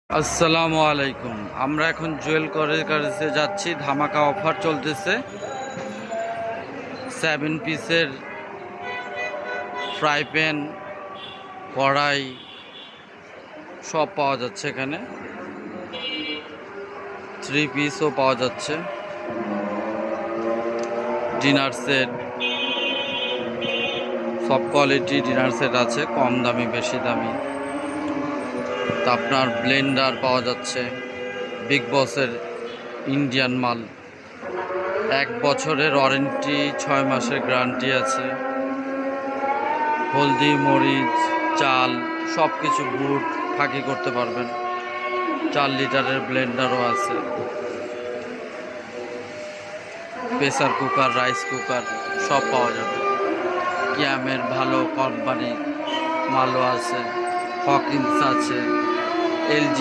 আসসালামু আলাইকুম। আমরা এখন জুয়েল করের কাছে যাচ্ছি। ধামাকা অফার চলতেছে। 7 পিসের ফ্রাই প্যান, কড়াই সব পাওয়া যাচ্ছে এখানে। 3 পিসও পাওয়া যাচ্ছে। ডিনার সেট, সব কোয়ালিটি ডিনার সেট আছে, কম দামি বেশি দামি। তা আপনার ব্লেন্ডার পাওয়া যাচ্ছে, বিগ বসের ইন্ডিয়ান মাল। 1 বছরের ওয়ারেন্টি, 6 মাসের গ্যারান্টি আছে। হলদি, মরিচ, চাল সব কিছু গুড় ফাঁকি করতে পারবেন। 4 লিটারের ব্লেন্ডারও আছে। প্রেসার কুকার, রাইস কুকার সব পাওয়া যাবে। ক্যামের ভালো কোম্পানি মালও আছে। হকিন্স আছে, এলজি